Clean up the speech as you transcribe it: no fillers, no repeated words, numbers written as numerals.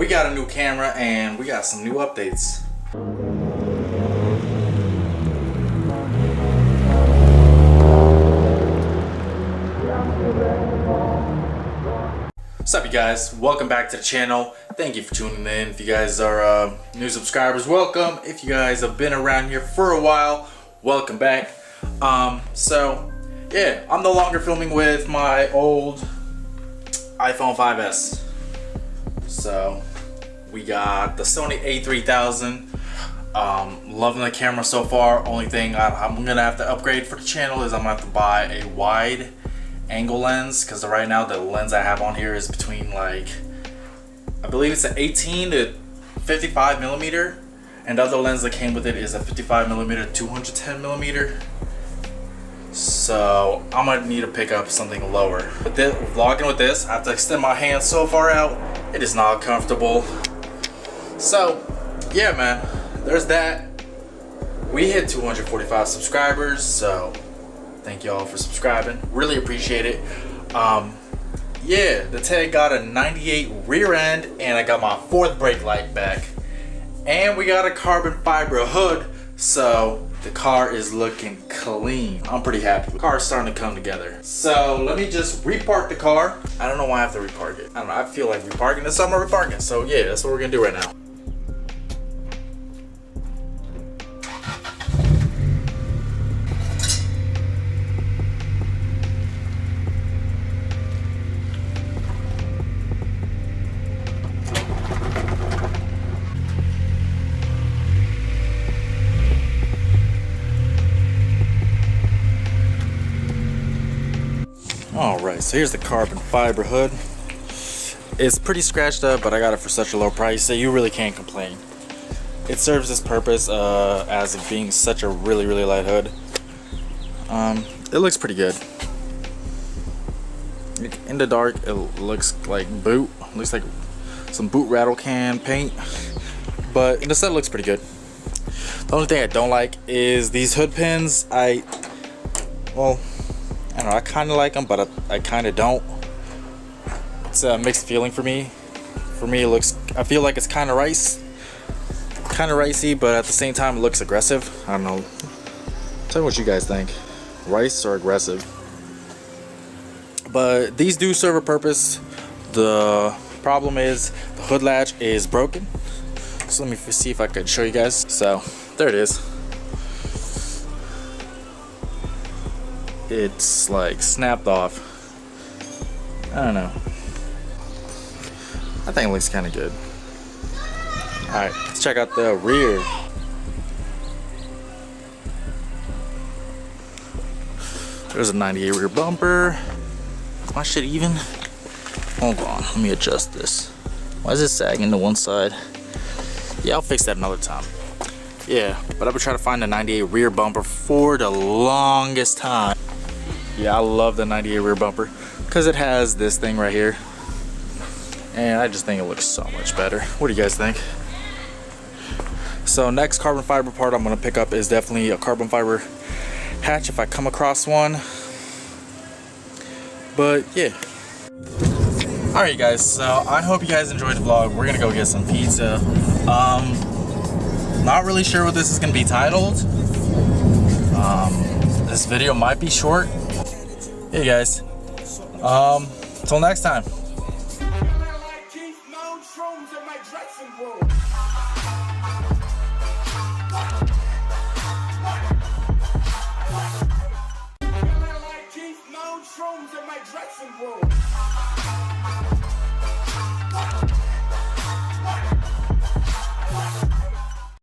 we got a new camera and we got some new updates. What's up, you guys? Welcome back to the channel. Thank you for tuning in. If you guys are new subscribers, welcome. If you guys have been around here for a while, welcome back. So yeah, I'm no longer filming with my old iPhone 5S. So we got the Sony A3000. Loving the camera so far. Only thing I'm gonna have to upgrade for the channel is I'm gonna have to buy a wide angle lens, because right now the lens I have on here is between, like, I believe it's an 18 to 55 millimeter, and the other lens that came with it is a 55 millimeter 210 millimeter. So I'm gonna need to pick up something lower. But vlogging with this, I have to extend my hand so far out, it is not comfortable. So yeah, man, there's that. We hit 245 subscribers, so thank y'all for subscribing, really appreciate it. Yeah, the tag got a 98 rear end, and I got my 4th brake light back, and we got a carbon fiber hood, so the car is looking clean. I'm pretty happy. The car's starting to come together. So let me just repark the car. I don't know why I have to repark it. I don't know, I feel like reparking this, so I'm gonna repark it. So yeah, that's what we're gonna do right now. Alright, so here's the carbon fiber hood. It's pretty scratched up, but I got it for such a low price that you really can't complain. It serves its purpose as of being such a really light hood. It looks pretty good. In the dark, it looks like boot. It looks like some boot rattle can paint, but the set looks pretty good. The only thing I don't like is these hood pins. I don't know, I kind of like them, but I kind of don't. It's a mixed feeling for me. For me, I feel like it's kind of ricey, but at the same time, it looks aggressive. I don't know. Tell me what you guys think. Rice or aggressive? But these do serve a purpose. The problem is the hood latch is broken. So let me see if I could show you guys. So there it is. It's like snapped off. I don't know. I think it looks kind of good. Alright, let's check out the rear. There's a 98 rear bumper. Is my shit even? Hold on, let me adjust this. Why is it sagging to one side? Yeah, I'll fix that another time. Yeah, but I've been trying to find a 98 rear bumper for the longest time. Yeah, I love the 98 rear bumper because it has this thing right here, and I just think it looks so much better. What do you guys think? So next carbon fiber part I'm gonna pick up is definitely a carbon fiber hatch if I come across one. But yeah. Alright guys, so I hope you guys enjoyed the vlog. We're gonna go get some pizza. Not really sure what this is gonna be titled. This video might be short. Hey guys, till next time. Shrooms in my dressing room.